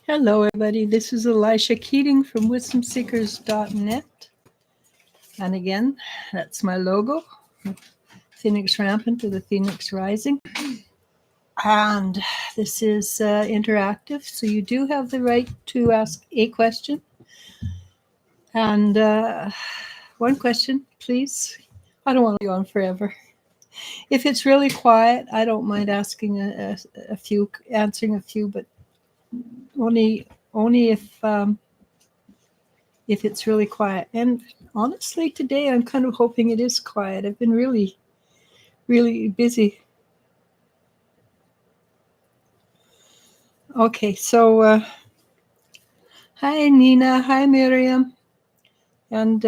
Hello, everybody. This is Eliz-Sha Keating from wisdomseekers.net. And again, that's my logo, Phoenix Rampant to the Phoenix Rising. And this is interactive, so you do have the right to ask a question. And one question, please. I don't want to go on forever. If it's really quiet, I don't mind asking a few, answering a few, but only if it's really quiet. And honestly, today I'm kind of hoping it is quiet. I've been really, really busy. Okay, so hi Nina, hi Miriam, and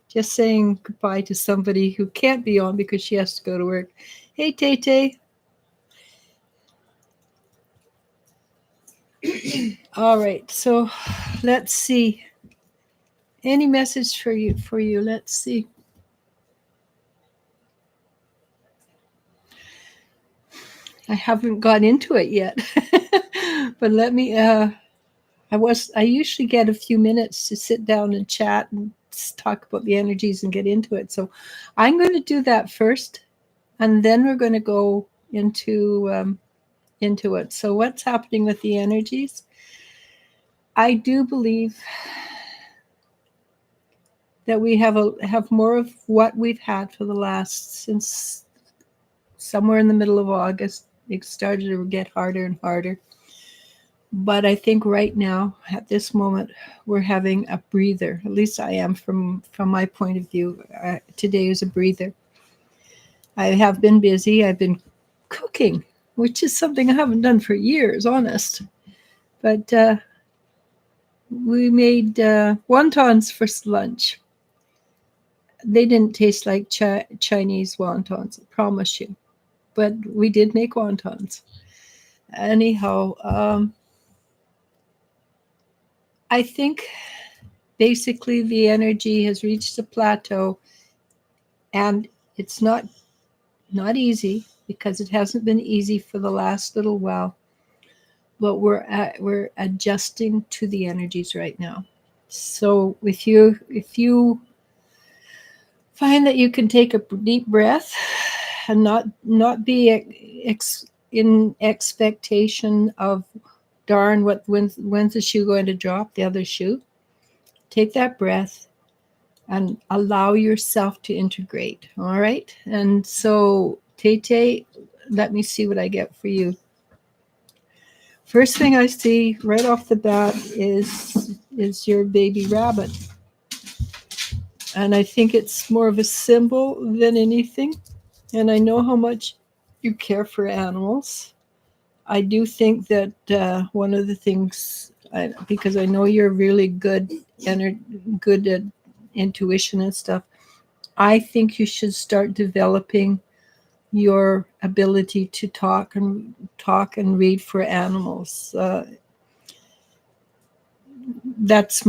just saying goodbye to somebody who can't be on because she has to go to work. Hey Tay Tay. All right, so let's see. Any message for you? Let's see. I haven't got into it yet, but let me. I usually get a few minutes to sit down and chat and talk about the energies and get into it. So I'm going to do that first, and then we're going to go into it. So what's happening with the energies? I do believe that we have more of what we've had for the last, since somewhere in the middle of August. It started to get harder and harder. But I think right now, at this moment, we're having a breather. At least I am from my point of view. Today is a breather. I have been busy. I've been cooking, which is something I haven't done for years, honest. But we made wontons for lunch. They didn't taste like Chinese wontons, I promise you. But we did make wontons. Anyhow, I think basically the energy has reached a plateau, and it's not easy because it hasn't been easy for the last little while, but we're adjusting to the energies right now. So if you find that you can take a deep breath and not be in expectation of darn, when's the shoe going to drop, the other shoe. Take that breath and allow yourself to integrate. All right. And so, Tay, let me see what I get for you. First thing I see right off the bat is your baby rabbit. And I think it's more of a symbol than anything. And I know how much you care for animals. I do think that one of the things, because I know you're really good at intuition and stuff, I think you should start developing your ability to talk and read for animals. That's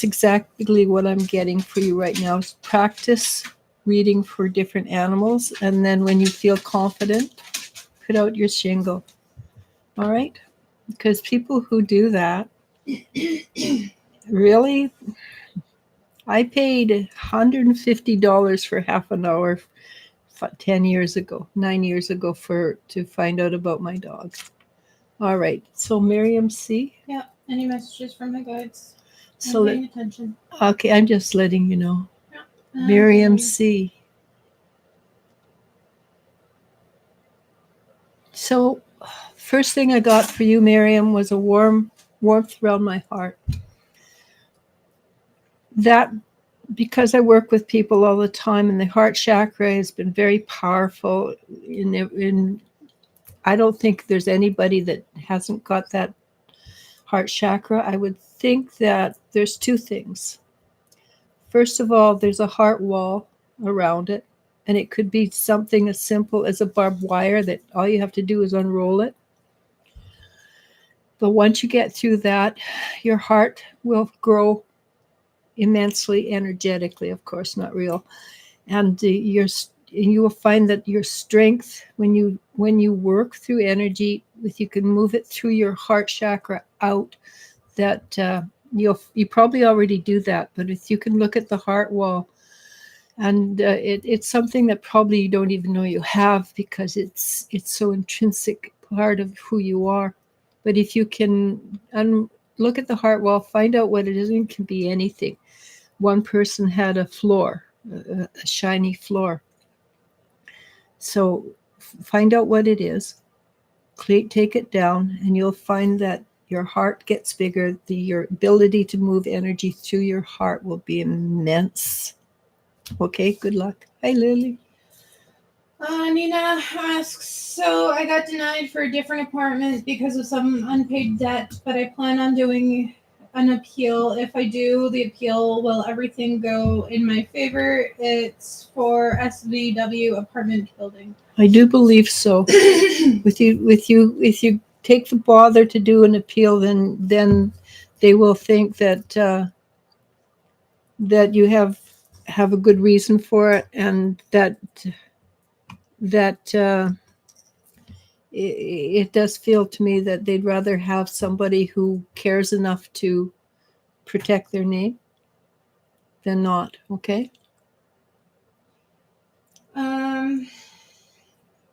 exactly what I'm getting for you right now. Is practice reading for different animals, and then when you feel confident, put out your shingle. All right? Because people who do that, really, I paid $150 for half an hour 9 years ago to find out about my dog. All right. So Miriam C. Yeah. Any messages from my guides? So paying attention. Okay, I'm just letting you know. Yeah. Miriam C. So first thing I got for you, Miriam, was a warmth around my heart. That, because I work with people all the time, and the heart chakra has been very powerful. I don't think there's anybody that hasn't got that heart chakra. I would think that there's two things. First of all, there's a heart wall around it, and it could be something as simple as a barbed wire that all you have to do is unroll it. But once you get through that, your heart will grow immensely energetically, of course, not real. And you will find that your strength, when you work through energy, if you can move it through your heart chakra out, that you probably already do that, but if you can look at the heart wall, and it's something that probably you don't even know you have, because it's so intrinsic part of who you are. But if you can look at the heart wall, find out what it is, and it can be anything. One person had a floor, a shiny floor. So find out what it is, take it down, and you'll find that your heart gets bigger. Your ability to move energy through your heart will be immense. Okay, good luck. Hi, Lily. Nina asks, so I got denied for a different apartment because of some unpaid debt, but I plan on doing an appeal. If I do the appeal, will everything go in my favor? It's for SVW apartment building. I do believe so. If you take the bother to do an appeal, then they will think that that you have a good reason for it, and that it does feel to me that they'd rather have somebody who cares enough to protect their name than not. Okay.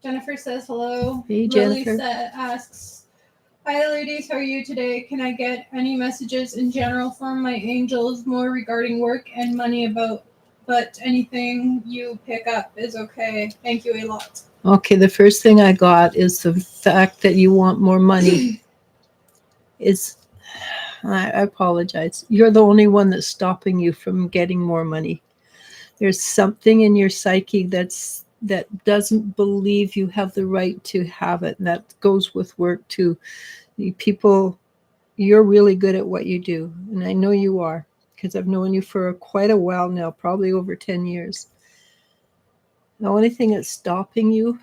Jennifer says hello. Hey, Jennifer. Lily asks, hi ladies, how are you today? Can I get any messages in general from my angels, more regarding work and money, but anything you pick up is okay. Thank you a lot. Okay, the first thing I got is the fact that you want more money. I apologize. You're the only one that's stopping you from getting more money. There's something in your psyche that doesn't believe you have the right to have it. And that goes with work too. People, you're really good at what you do. And I know you are, because I've known you for quite a while now, probably over 10 years. The only thing that's stopping you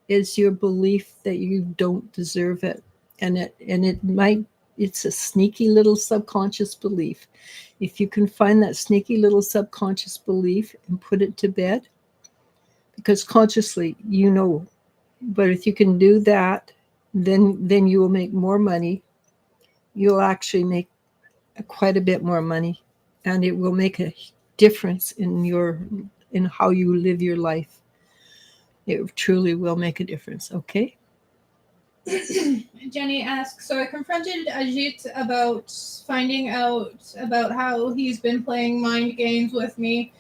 is your belief that you don't deserve it. And it's a sneaky little subconscious belief. If you can find that sneaky little subconscious belief and put it to bed, because consciously you know, but if you can do that, then you will make more money. You'll actually make quite a bit more money, and it will make a difference in how you live your life. It truly will make a difference. Okay. Jenny asks, so I confronted Ajit about finding out about how he's been playing mind games with me,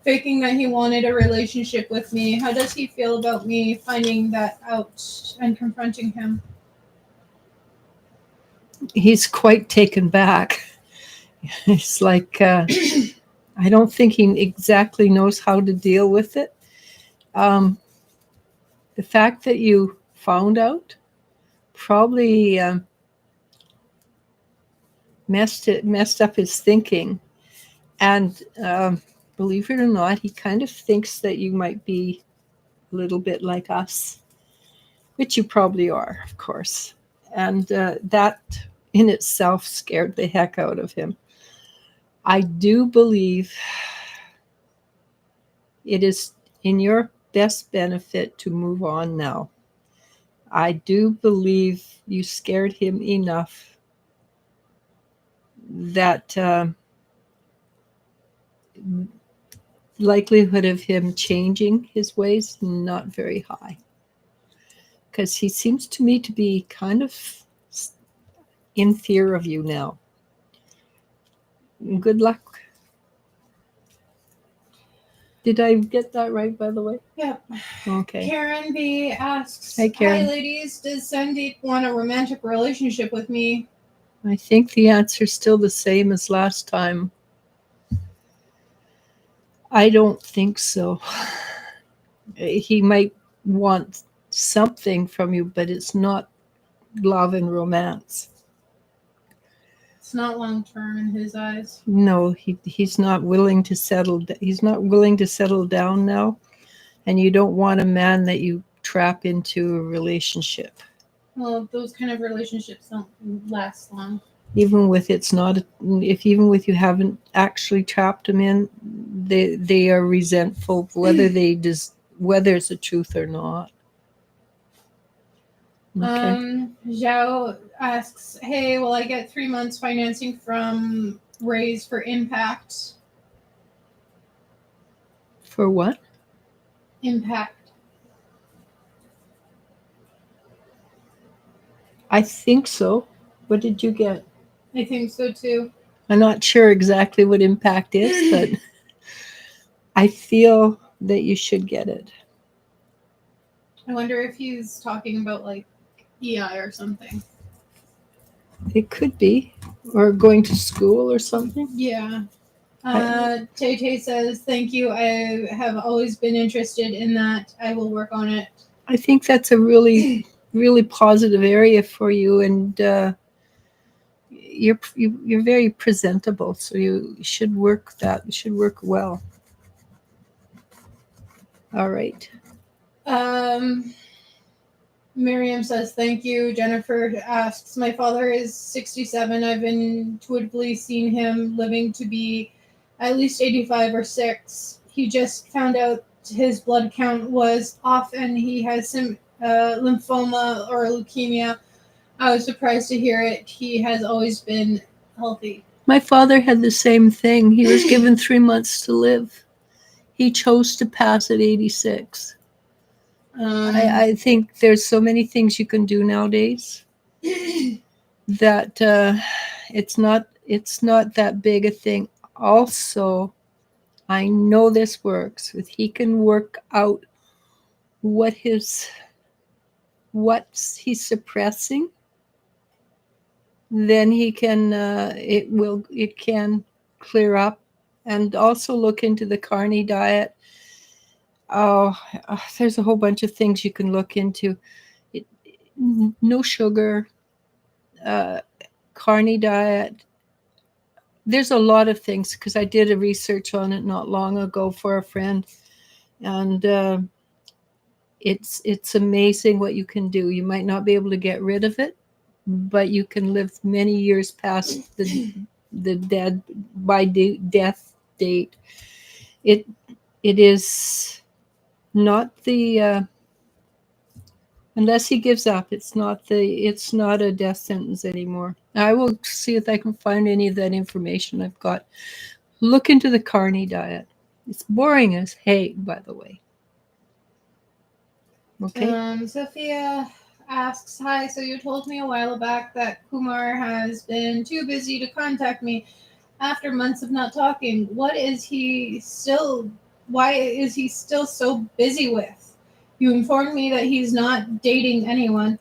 faking that he wanted a relationship with me. How does he feel about me finding that out and confronting him? He's quite taken back. It's like, I don't think he exactly knows how to deal with it. The fact that you found out probably messed up his thinking, and believe it or not, he kind of thinks that you might be a little bit like us, which you probably are, of course, and that in itself scared the heck out of him. I do believe it is in your best benefit to move on now. I do believe you scared him enough that likelihood of him changing his ways not very high, because he seems to me to be kind of in fear of you now. Good luck. Did I get that right, by the way? Yep. Okay. Karen B asks, Hi, Karen. hi ladies, does Sandeep want a romantic relationship with me? I think the answer's still the same as last time. I don't think so. He might want something from you, but it's not love and romance. It's not long term in his eyes. No, he's not willing to settle. He's not willing to settle down now, and you don't want a man that you trap into a relationship. Well, those kind of relationships don't last long. Even with you haven't actually trapped them in, they are resentful, whether they whether it's the truth or not. Okay. Zhao asks, hey, will I get 3 months financing from Raise for Impact? For what? Impact. I think so. What did you get? I think so too. I'm not sure exactly what impact is, but I feel that you should get it. I wonder if he's talking about like EI or something. It could be. Or going to school or something. Yeah. Tay says, thank you. I have always been interested in that. I will work on it. I think that's a really, really positive area for you, and you're very presentable, so you should work that. You should work well. All right. Miriam says, thank you. Jennifer asks, my father is 67. I've intuitively seen him living to be at least 85 or 6. He just found out his blood count was off and he has some lymphoma or leukemia. I was surprised to hear it. He has always been healthy. My father had the same thing. He was given 3 months to live. He chose to pass at 86. I think there's so many things you can do nowadays that it's not that big a thing. Also, I know this works. If he can work out what he's suppressing, then he can it can clear up. And also look into the carny diet. There's a whole bunch of things you can look into. No sugar, carny diet. There's a lot of things, because I did a research on it not long ago for a friend, and it's amazing what you can do. You might not be able to get rid of it, but you can live many years past the death date. It is not the unless he gives up, it's not a death sentence anymore. I will see if I can find any of that information I've got. Look into the carny diet. It's boring as hay, by the way. Okay. Sophia asks, hi, so you told me a while back that Kumar has been too busy to contact me after months of not talking. Why is he still so busy with? You informed me that he's not dating anyone.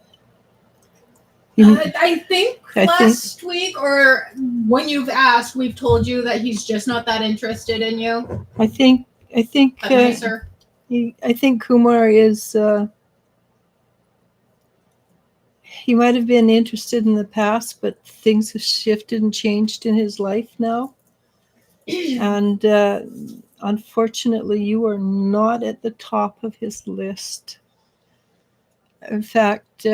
I think last week, or when you've asked, we've told you that he's just not that interested in you. I think nicer. I think Kumar is he might have been interested in the past, but things have shifted and changed in his life now. And unfortunately, you are not at the top of his list. In fact,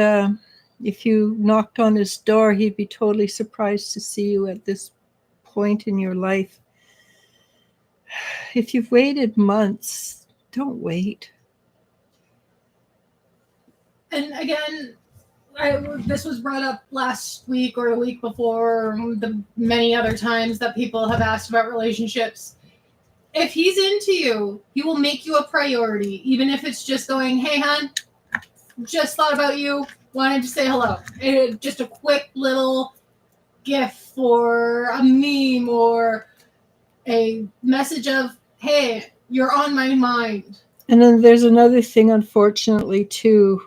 if you knocked on his door, he'd be totally surprised to see you at this point in your life. If you've waited months, don't wait. And again, this was brought up last week or a week before, the many other times that people have asked about relationships. If he's into you, he will make you a priority, even if it's just going, hey, hon, just thought about you, wanted to say hello. Just a quick little gift or a meme or a message of, hey, you're on my mind. And then there's another thing, unfortunately, too.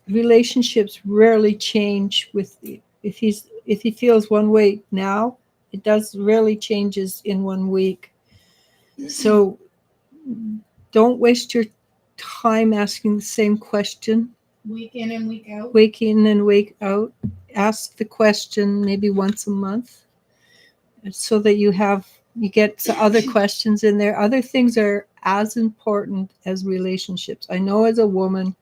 Relationships rarely change if he feels one way now, it does rarely changes in 1 week. So don't waste your time asking the same question week in and week out. Week in and week out. Ask the question maybe once a month, so that you get other questions in there. Other things are as important as relationships. I know as a woman,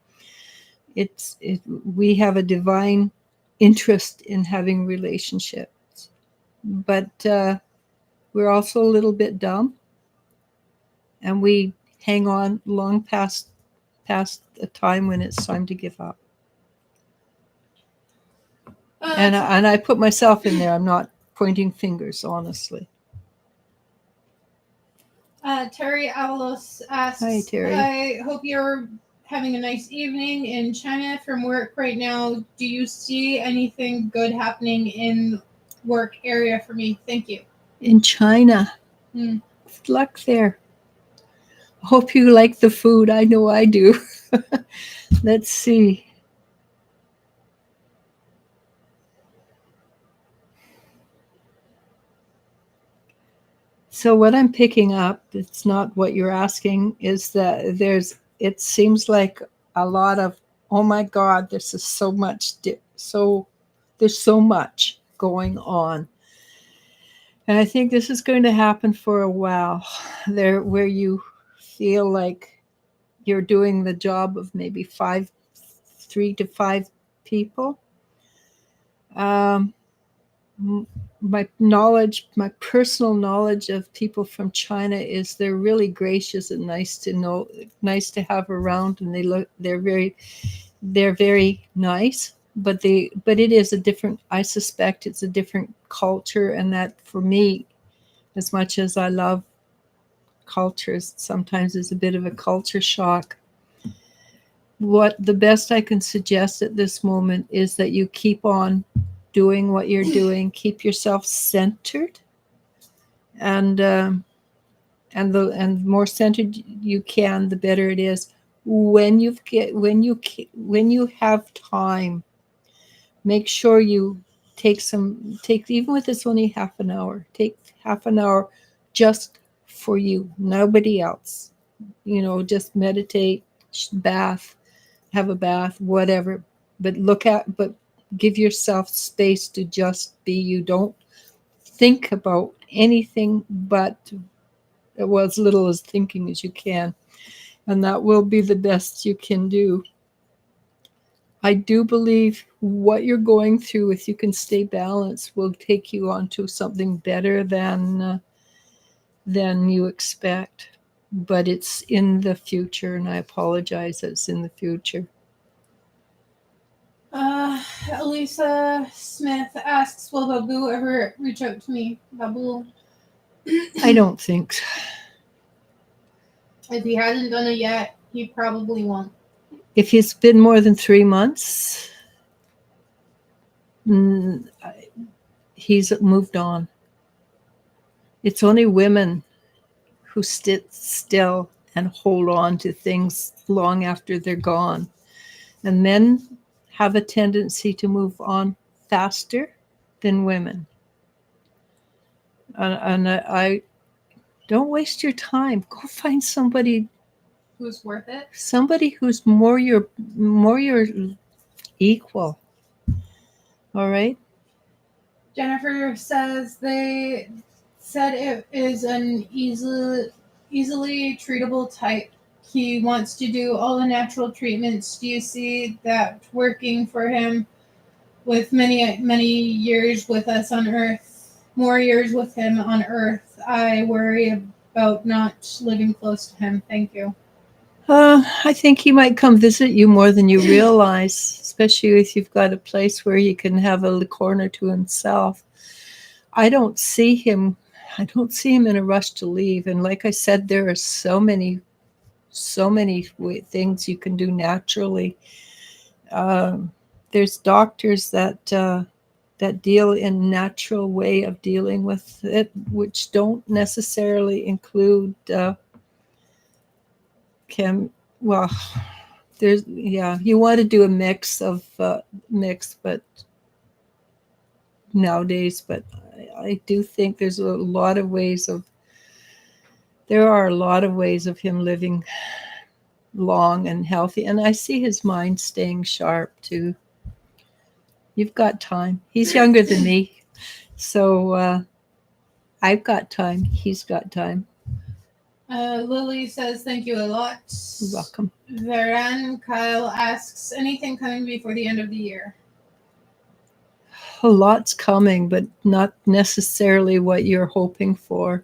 we have a divine interest in having relationships, but we're also a little bit dumb, and we hang on long past the time when it's time to give up. And I put myself in there. I'm not pointing fingers, honestly. Terry Avalos asks, Hi, Terry. I hope you're having a nice evening in China from work right now. Do you see anything good happening in work area for me? Thank you. In China. Good luck there. Hope you like the food. I know I do. Let's see. So what I'm picking up, it's not what you're asking, is that it seems like a lot of, oh my God, this is so much, there's so much going on. And I think this is going to happen for a while there, where you feel like you're doing the job of maybe 3 to 5 people. My personal knowledge of people from China is they're really gracious and nice to have around, and they're very nice. But it is a different. I suspect it's a different culture, and that for me, as much as I love cultures, sometimes it's a bit of a culture shock. What the best I can suggest at this moment is that you keep on doing what you're doing, keep yourself centered, and more centered you can, the better it is. When you have time, make sure you take even if it's only half an hour, take half an hour just for you, nobody else. Just meditate, have a bath, whatever. But give yourself space to just be you. Don't think about anything but as little as thinking as you can. And that will be the best you can do. I do believe what you're going through, if you can stay balanced, will take you onto something better than you expect. But it's in the future, and I apologize that it's in the future. Elisa Smith asks, will Babu ever reach out to me? Babu? I don't think so. If he hasn't done it yet, he probably won't. If it's been more than 3 months, he's moved on. It's only women who sit still and hold on to things long after they're gone. And men have a tendency to move on faster than women. And I don't waste your time. Go find somebody who's worth it. Somebody who's more your equal. All right. Jennifer says they said it is an easily treatable type. He wants to do all the natural treatments. Do you see that working for him with many years with us on Earth? More years with him on Earth. I worry about not living close to him. Thank you. I think he might come visit you more than you realize, especially if you've got a place where he can have a corner to himself. I don't see him in a rush to leave. And like I said, there are so many things you can do naturally. There's doctors that deal in natural way of dealing with it, which don't necessarily include you want to do a mix, but nowadays, but I do think there are a lot of ways of him living long and healthy, and I see his mind staying sharp too. You've got time. He's younger than me, so I've got time. He's got time. Lily says, thank you a lot. You're welcome. Varan Kyle asks, anything coming before the end of the year? A lot's coming, but not necessarily what you're hoping for.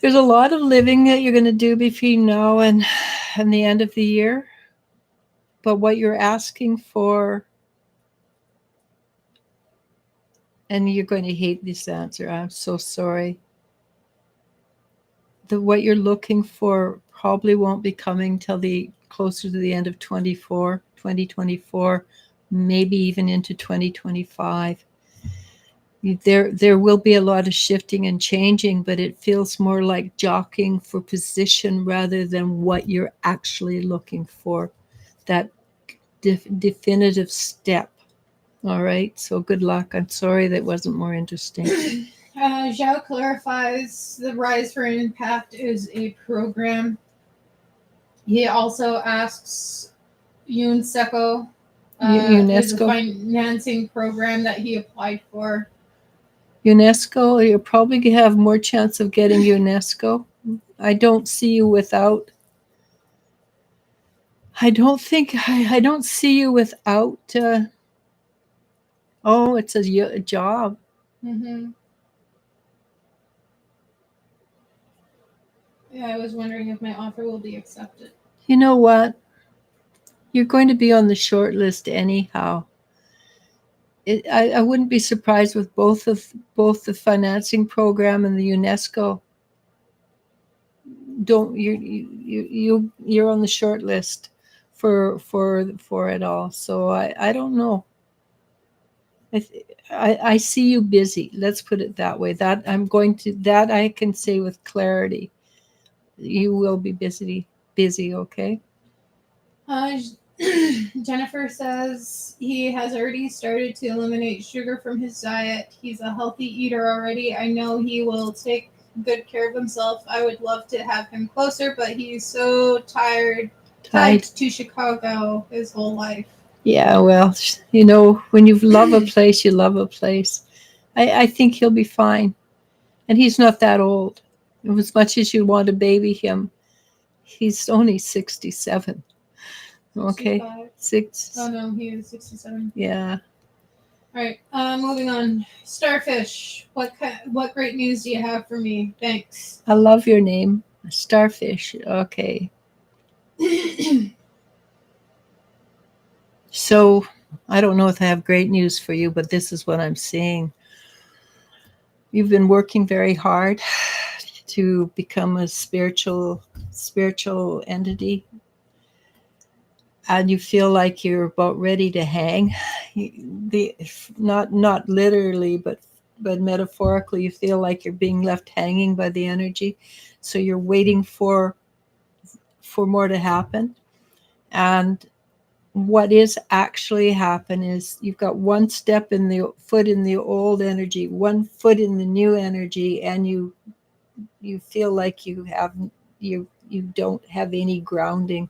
There's a lot of living that you're going to do between now and the end of the year. But what you're asking for, and you're going to hate this answer, I'm so sorry. What you're looking for probably won't be coming till the closer to the end of 2024, maybe even into 2025. There will be a lot of shifting and changing, but it feels more like jockeying for position rather than what you're actually looking for, that definitive step. All right, so good luck. I'm sorry that wasn't more interesting. Zhao clarifies the Rise for Impact is a program. He also asks UNESCO is a UNESCO. financing program that he applied for. UNESCO, you'll probably have more chance of getting UNESCO. I don't see you without. I don't see you without. Oh, it says a job. Mm-hmm. Yeah, I was wondering if my offer will be accepted. You know what? You're going to be on the short list anyhow. I wouldn't be surprised with both the financing program and the UNESCO. You're on the short list for it all. So I don't know. I see you busy. Let's put it that way. That I can say with clarity. You will be busy. Okay. Jennifer says he has already started to eliminate sugar from his diet. He's a healthy eater already. I know he will take good care of himself. I would love to have him closer, but he's so tied to Chicago his whole life. Yeah, well, when you love a place, you love a place. I think he'll be fine. And he's not that old. As much as you want to baby him, he's only 67. Okay. 65. Six. Oh no, he is 67. Yeah. All right. Moving on. Starfish. What great news do you have for me? Thanks. I love your name, Starfish. Okay. So I don't know if I have great news for you, but this is what I'm seeing. You've been working very hard to become a spiritual entity, and you feel like you're about ready to hang. Not literally, but metaphorically, you feel like you're being left hanging by the energy. So you're waiting for more to happen. And what is actually happen is you've got one foot in the old energy, one foot in the new energy, and you feel like you don't have any grounding.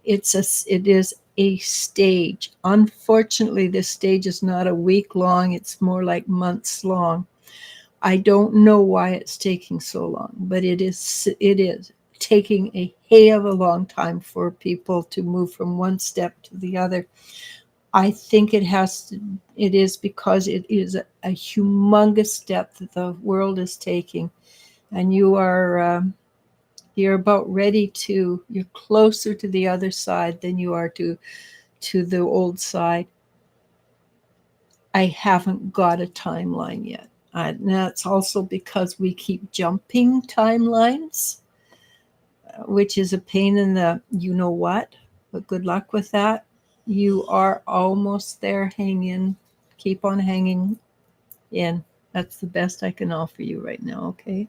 It is a stage. Unfortunately, this stage is not a week long, it's more like months long. I don't know why it's taking so long, but it is taking a hell of a long time for people to move from one step to the other. I think it is because it is a humongous step that the world is taking, and you're about ready to. You're closer to the other side than you are to the old side. I haven't got a timeline yet. And that's also because we keep jumping timelines, which is a pain in the what, but good luck with that. You are almost there. Hang in. Keep on hanging in. That's the best I can offer you right now, okay?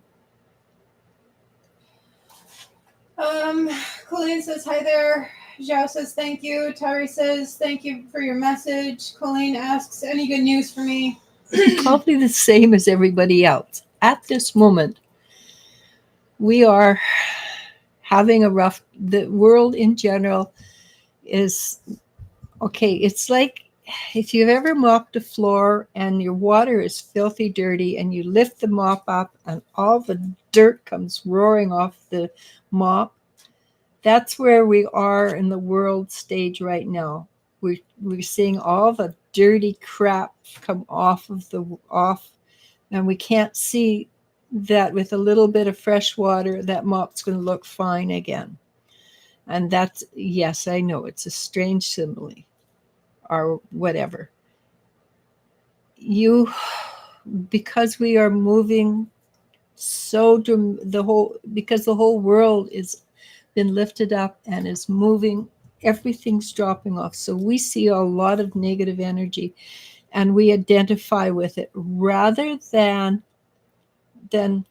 Colleen says, hi there. Zhao says, thank you. Tari says, thank you for your message. Colleen asks, any good news for me? Probably the same as everybody else. At this moment, we are having the world in general is, okay, it's like if you've ever mopped a floor and your water is filthy dirty and you lift the mop up and all the dirt comes roaring off the mop, that's where we are in the world stage right now. We're seeing all the dirty crap come off, and we can't see that with a little bit of fresh water, that mop's going to look fine again. And that's, yes, I know it's a strange simile or whatever. You, because we are moving because the whole world is been lifted up and is moving, everything's dropping off. So we see a lot of negative energy and we identify with it rather than, and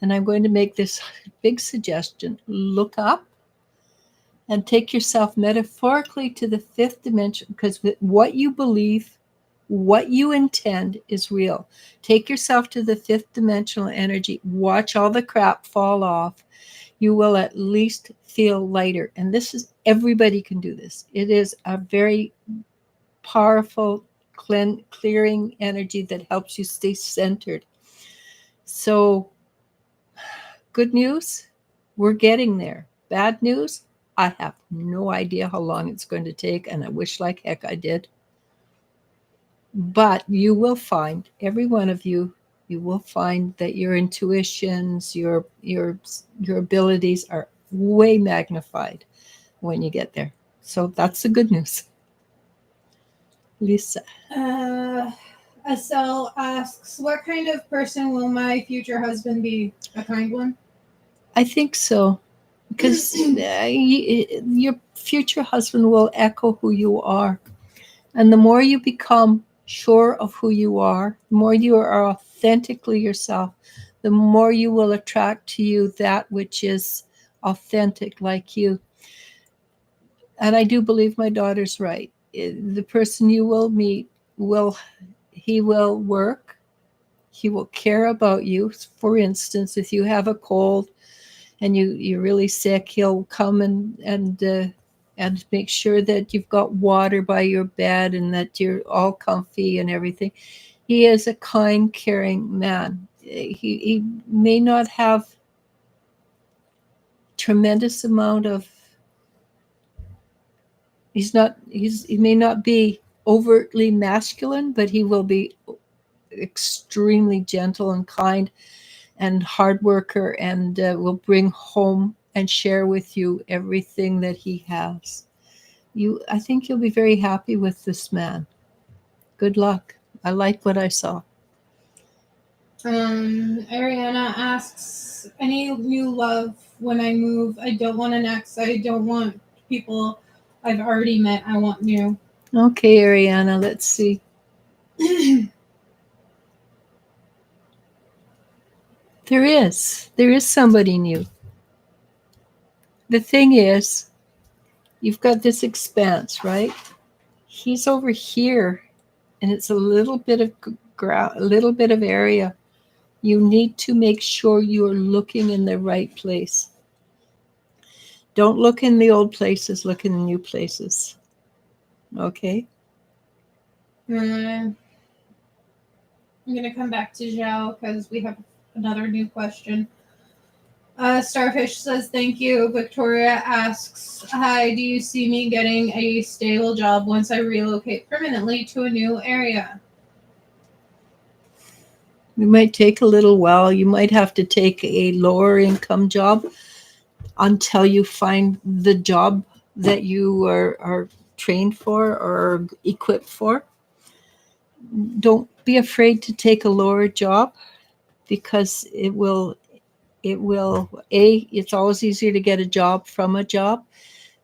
I'm going to make this big suggestion, look up and take yourself metaphorically to the fifth dimension, because what you believe, what you intend is real. Take yourself to the fifth dimensional energy, watch all the crap fall off. You will at least feel lighter. And this is, everybody can do this. It is a very powerful clearing energy that helps you stay centered. So, good news, we're getting there. Bad news, I have no idea how long it's going to take, and I wish like heck I did. But you will find, every one of you, you will find that your intuitions, your abilities are way magnified when you get there. So that's the good news. Lisa. Estelle asks, what kind of person will my future husband be? A kind one? I think so. Because your future husband will echo who you are. And the more you become sure of who you are, the more you are authentically yourself, the more you will attract to you that which is authentic like you. And I do believe my daughter's right. The person you will meet he will work. He will care about you. For instance, if you have a cold and you're really sick, he'll come and make sure that you've got water by your bed and that you're all comfy and everything. He is a kind, caring man. He may not have tremendous amount of, he may not be overtly masculine, but he will be extremely gentle and kind and hard worker, and will bring home and share with you everything that he has. I think you'll be very happy with this man. Good luck. I like what I saw. Ariana asks, any new love when I move? I don't want an ex. I don't want people I've already met. I want new. Okay, Ariana, let's see. There is somebody new. The thing is, you've got this expanse, right? He's over here, and it's a little bit of ground, a little bit of area. You need to make sure you're looking in the right place. Don't look in the old places, look in the new places. Okay? I'm going to come back to Zhao because we have another new question. Starfish says, thank you. Victoria asks, hi, do you see me getting a stable job once I relocate permanently to a new area? It might take a little while. You might have to take a lower income job until you find the job that you are trained for or equipped for. Don't be afraid to take a lower job, because it's always easier to get a job from a job.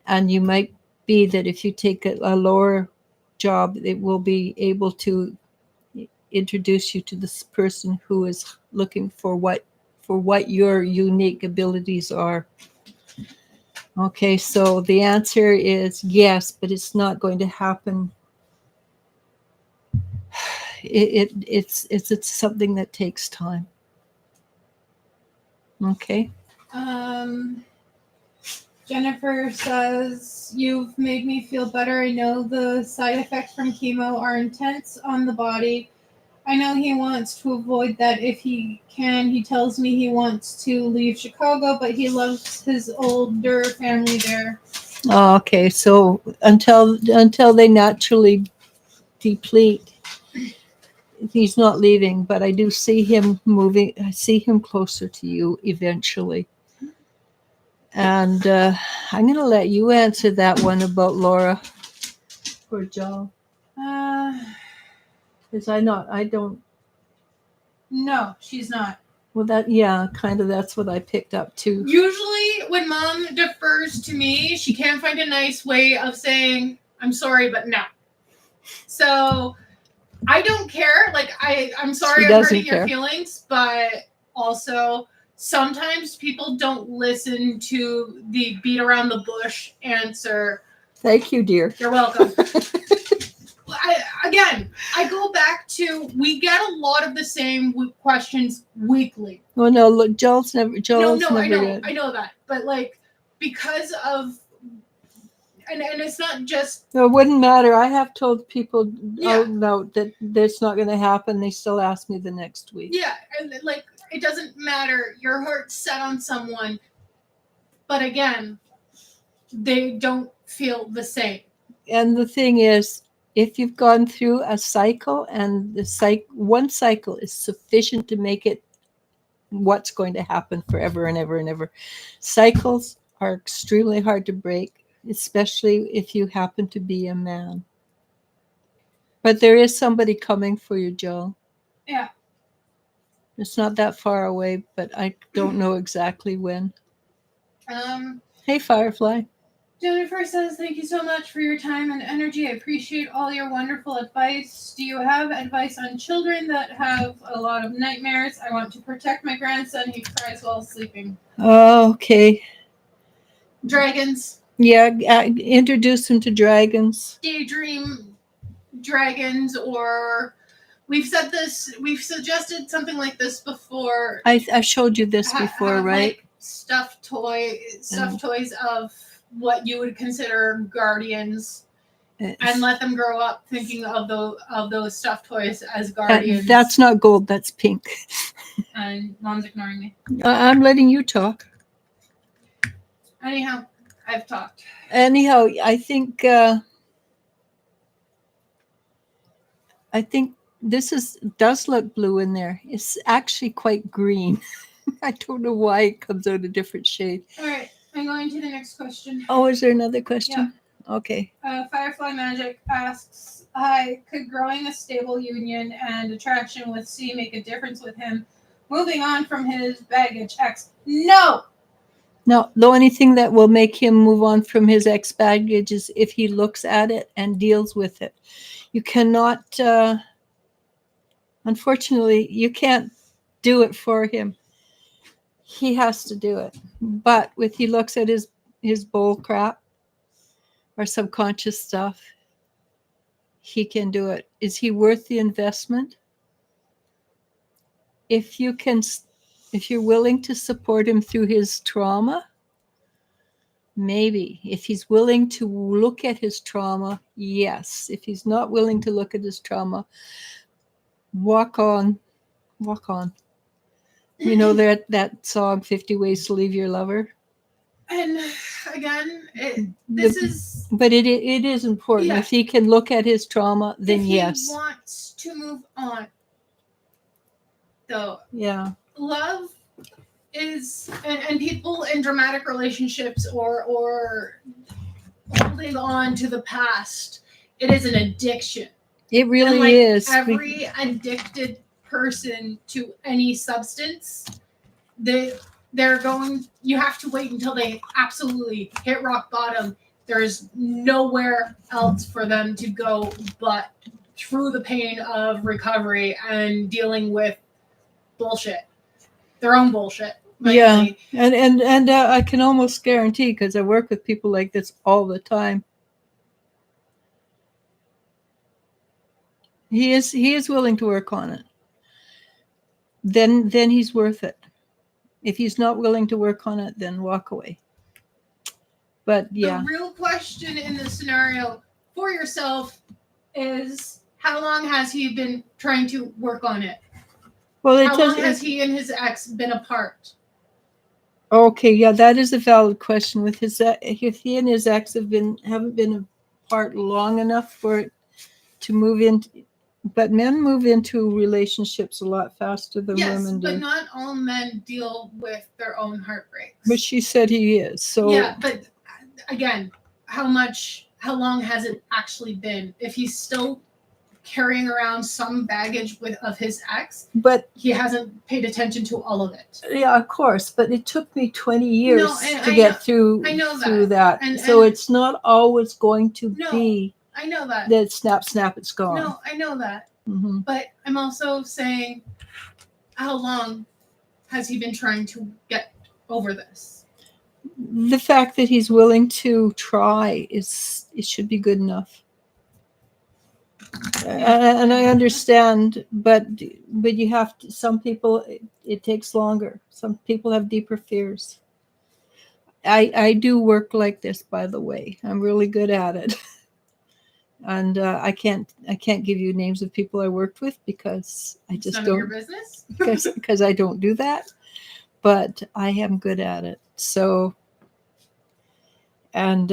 And you might be that if you take a lower job, it will be able to introduce you to this person who is looking for what your unique abilities are. Okay, so the answer is yes, but it's not going to happen. It's something that takes time. Okay. Jennifer says, you've made me feel better. I know the side effects from chemo are intense on the body. I know he wants to avoid that if he can. He tells me he wants to leave Chicago, but he loves his older family there. Oh, okay, so until they naturally deplete, he's not leaving, but I do see him moving. I see him closer to you eventually. And I'm going to let you answer that one about Laura or Joe. Because I don't. No, she's not. Well, that's what I picked up too. Usually, when Mom defers to me, she can't find a nice way of saying, I'm sorry, but no. So, I don't care. Like, I'm sorry I'm hurting your feelings, but also, sometimes people don't listen to the beat around the bush answer. Thank you, dear. You're welcome. I go back to, we get a lot of the same questions weekly. Well, no, look, Joel's never. I know that, but like, because of, and it's not just. No, it wouldn't matter. I have told people, no, that that's not going to happen. They still ask me the next week. Yeah, and like, it doesn't matter. Your heart's set on someone, but again, they don't feel the same. And the thing is, if you've gone through a cycle and one cycle is sufficient to make it what's going to happen forever and ever and ever. Cycles are extremely hard to break, especially if you happen to be a man. But there is somebody coming for you, Joe. Yeah. It's not that far away, but I don't know exactly when. Hey, Firefly. Jennifer says, thank you so much for your time and energy. I appreciate all your wonderful advice. Do you have advice on children that have a lot of nightmares? I want to protect my grandson. He cries while sleeping. Oh, okay. Dragons. Yeah, introduce him to dragons. Daydream dragons, or we've suggested something like this before. I showed you this before, right? Like stuffed toys of what you would consider guardians, and let them grow up thinking of those stuffed toys as guardians. That's not gold, that's pink. And Mom's ignoring me. I'm letting you talk. Anyhow, I've talked. Anyhow, I think this does look blue in there. It's actually quite green. I don't know why it comes out a different shade. All right. I'm going to the next question. Oh, is there another question? Yeah. Okay. Firefly Magic asks, hi, could growing a stable union and attraction with C make a difference with him moving on from his baggage X? No! No, the only thing that will make him move on from his ex baggage is if he looks at it and deals with it. You cannot, unfortunately, you can't do it for him. He has to do it. But if he looks at his bull crap or subconscious stuff, he can do it. Is he worth the investment? If you're willing to support him through his trauma, maybe. If he's willing to look at his trauma, yes. If he's not willing to look at his trauma, walk on. Walk on. You know that song, 50 Ways to Leave Your Lover? And again, But it is important. Yeah. If he can look at his trauma, then yes. If he wants to move on, though. Yeah. Love is, and people in dramatic relationships or holding on to the past, it is an addiction. It really is. Every addicted person to any substance, you have to wait until they absolutely hit rock bottom. There's nowhere else for them to go but through the pain of recovery and dealing with bullshit, their own bullshit. Mainly. Yeah, and I can almost guarantee, because I work with people like this all the time, he is willing to work on it. Then he's worth it. If he's not willing to work on it, then walk away. But yeah. The real question in this scenario for yourself is, how long has he been trying to work on it? Well, how long has he and his ex been apart? Okay, yeah, that is a valid question. With if he and his ex haven't been apart long enough for it to move into, But men move into relationships a lot faster than Yes, women but do. not all men deal with their own heartbreaks. But she said he is. So yeah, but again, how long has it actually been? If he's still carrying around some baggage of his ex, but he hasn't paid attention to all of it. yeah, of course. But it took me 20 years and to I get know- through I know through that. that. And- So and- it's not always going to No. be I know that. that snap, snap, it's gone. No, I know that. hmm But I'm also saying, how long has he been trying to get over this? The fact that he's willing to try it should be good enough. And I understand, but you have to. Some people it takes longer. Some people have deeper fears. I do work like this, by the way. I'm really good at it, and I can't give you names of people I worked with because I It's just none don't. of your business. because I don't do that. But I am good at it. So, and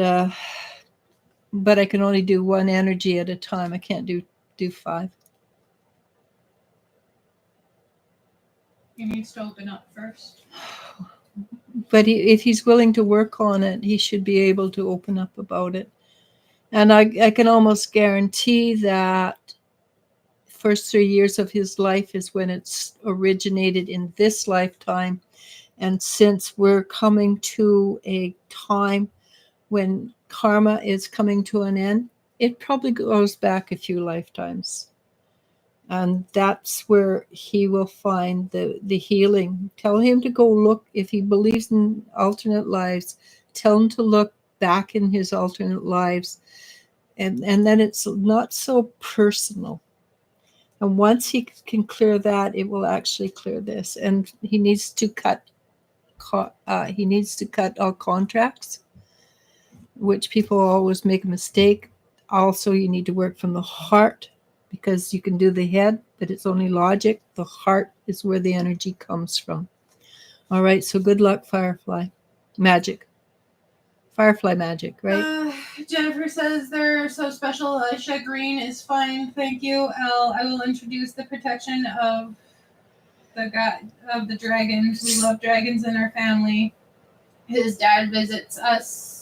but I can only do one energy at a time. I can't do 5. He needs to open up first. But if he's willing to work on it, he should be able to open up about it. And I can almost guarantee that first 3 years of his life is when it's originated in this lifetime. And since we're coming to a time when karma is coming to an end, it probably goes back a few lifetimes. And that's where he will find the healing. Tell him to go look, if he believes in alternate lives, tell him to look back in his alternate lives. And then it's not so personal. And once he can clear that, it will actually clear this. And he needs to cut all contracts, which people always make a mistake. Also, you need to work from the heart, because you can do the head, but it's only logic. The heart is where the energy comes from. All right, so good luck, Firefly magic. Firefly magic, right? Jennifer says they're so special. Eliz-Sha green is fine, thank you. I will introduce the protection of the dragons. We love dragons in our family. His dad visits us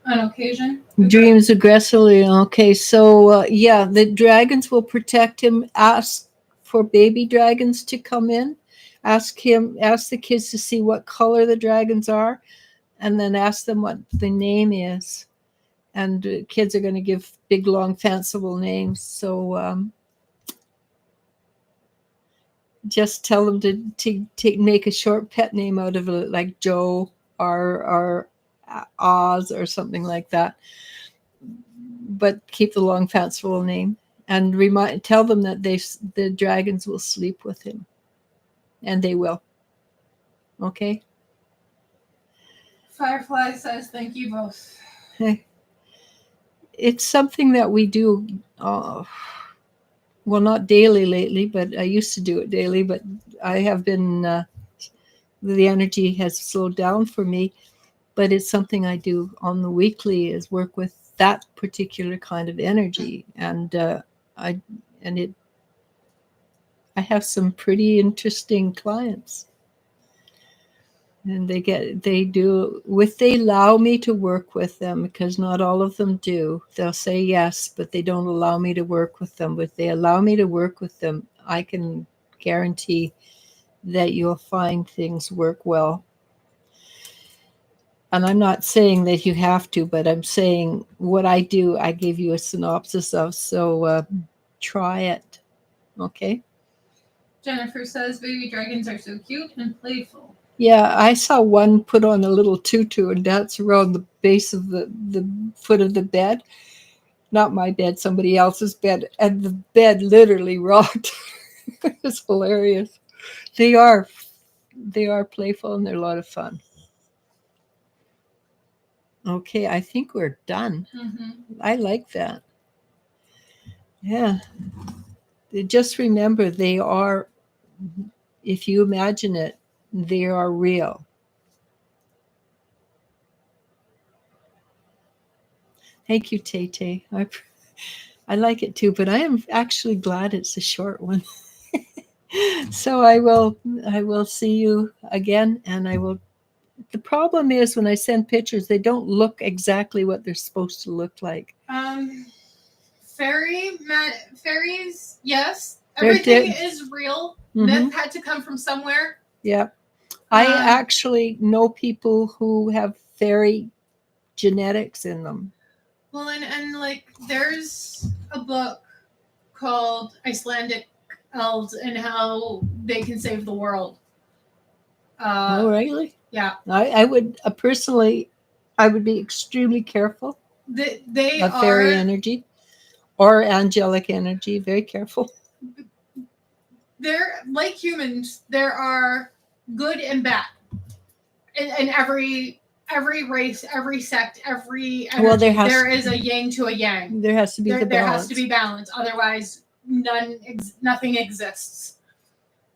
on occasion. Dreams aggressively. Okay, so yeah, the dragons will protect him. Ask for baby dragons to come in. Ask the kids to see what color the dragons are, and then ask them what the name is. And kids are going to give big, long, fanciful names. So just tell them to make a short pet name out of it, like Joe or Oz or something like that. But keep the long, fanciful name, and tell them that the dragons will sleep with him, and they will. Okay. Firefly says thank you both. It's something that we do. Well, not daily lately, but I used to do it daily. But I have been. The energy has slowed down for me, but it's something I do on the weekly. Is work with that particular kind of energy, and I have some pretty interesting clients, and they allow me to work with them, because not all of them do. They'll say yes, but they don't allow me to work with them. But they allow me to work with them, I can guarantee that you'll find things work well. And I'm not saying that you have to, but I'm saying what I do, I gave you a synopsis of. So try it. Okay. Jennifer says baby dragons are so cute and playful. Yeah, I saw one put on a little tutu and dance around the base of the foot of the bed. Not my bed, somebody else's bed. And the bed literally rocked. It's hilarious. They are playful, and they're a lot of fun. Okay, I think we're done. Mm-hmm. I like that. Yeah. Just remember, they are, if you imagine it, they are real. Thank you, Tay Tay. I like it too, but I am actually glad it's a short one. So I will see you again, and I will. The problem is when I send pictures, they don't look exactly what they're supposed to look like. Fairies, yes. They're Everything is real. Mhm. Myth had to come from somewhere. Yeah. I Um, actually know people who have fairy genetics in them. Well, and like there's a book called Icelandic Elves and How They Can Save the World. Oh, really? Yeah. I would personally, I would be extremely careful They of are fairy energy or angelic energy. Very careful. they're like humans. There are good and bad in every race, every sect, every energy. Well, there is a yin to a yang. There has to be the There balance. has to be balance. Otherwise, nothing exists.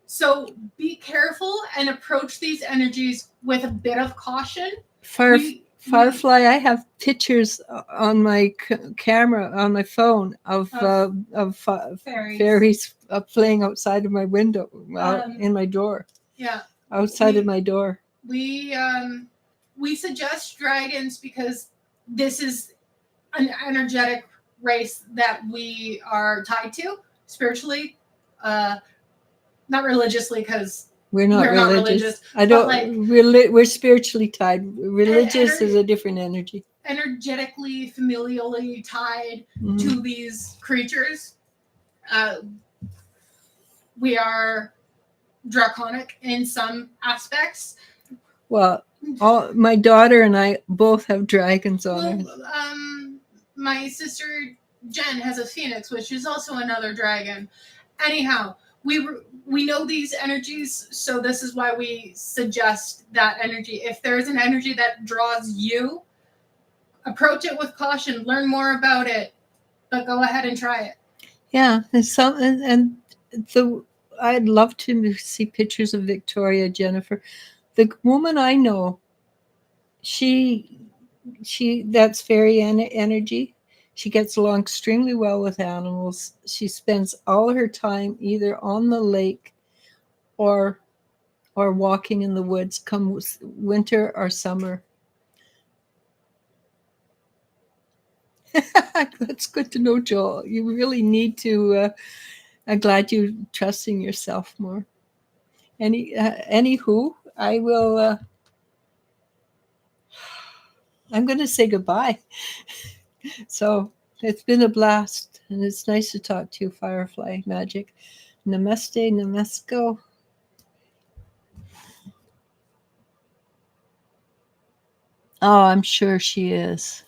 So be careful and approach these energies with a bit of caution. Firefly, I have pictures on my camera on my phone of fairies playing outside of my window, in my door. Yeah, outside of my door. We suggest dragons because this is an energetic race that we are tied to spiritually, not religiously because we're not religious. I don't. Like, we're spiritually tied. Religious is a different energy. Energetically, familially tied to these creatures. We are draconic in some aspects. Well, my daughter and I both have dragons on her. My sister Jen has a phoenix, which is also another dragon. Anyhow, we know these energies, so this is why we suggest that energy. If there's an energy that draws you, approach it with caution, learn more about it, but go ahead and try it. Yeah, I'd love to see pictures of Victoria, Jennifer. The woman I know, that's fairy energy. She gets along extremely well with animals. She spends all her time either on the lake or walking in the woods, come winter or summer. That's good to know, Joel. You really need to. I'm glad you're trusting yourself more. Anywho, I will. I'm going to say goodbye. So it's been a blast, and it's nice to talk to you, Firefly Magic. Namaste, namasko. Oh, I'm sure she is.